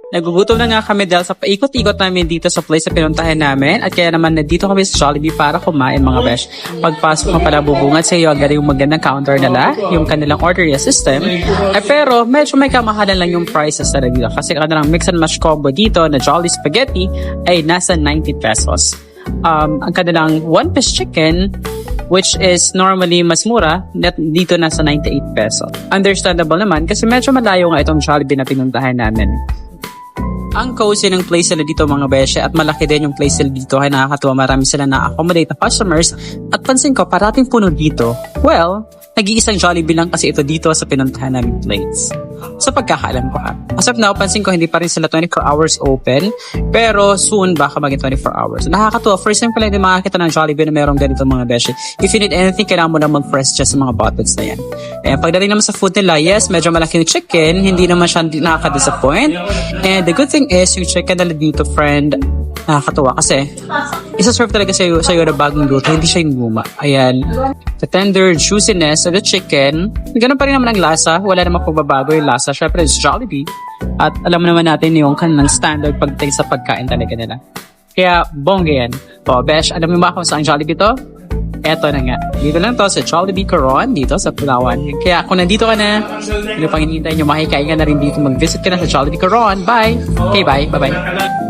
Nagugutom na nga kami dahil sa paikot-ikot namin dito sa place na pinuntahan namin at kaya naman nandito kami sa Jollibee para kumain mga besh. Pagpasok mo pala bubungad sa iyo agad yung magandang counter nila, yung kanilang ordering system. Pero medyo may kamahalan lang yung prices na dito kasi kanilang mix and match combo dito na Jolly Spaghetti ay nasa 90 pesos. Ang kanilang one-piece chicken which is normally mas mura, dito nasa 98 pesos. Understandable naman kasi medyo malayo nga itong Jollibee na pinuntahan namin. Ang cozy ng place nila dito mga beshe at malaki din yung place nila dito kaya nakakatuwa, marami sila na-accommodate na customers at pansin ko parating puno dito. Well, nag-iisang Jollibee lang kasi ito dito sa pinuntahan namin place. Sa pagkakaalam ko ha. As of now, pansin ko hindi pa rin sila 24 hours open pero soon baka maging 24 hours. Nakakatuwa, first time ko lang din makakita ng Jollibee na merong ganito mga beshe. If you need anything, kailangan mo na mag-fresh just sa mga buttons na yan. Pagdating naman sa food nila, yes, medyo malaki yung chicken, hindi naman siya nakaka-disappoint. And the good thing is, yung chicken nila dito, friend, nakakatuwa kasi isa-serve talaga sa'yo na bagong luto, hindi siya yung luma. Ayan. The tender juiciness of the chicken, ganun pa rin naman ang lasa, wala namang pagbabago yung lasa. Syempre, it's Jollibee. At alam naman natin yung kanilang standard pagdating sa pagkain talaga nila. Kaya, bongga yan. O, besh, alam mo ba kung saan Jollibee to? Eto na nga. Dito lang to sa Jollibee Coron, dito sa Palawan. Kaya kung nandito ka na, ano pang hinihintay nyo, makikain ka na rin dito. Mag-visit ka na sa Jollibee Coron. Bye! Okay, bye. Bye-bye.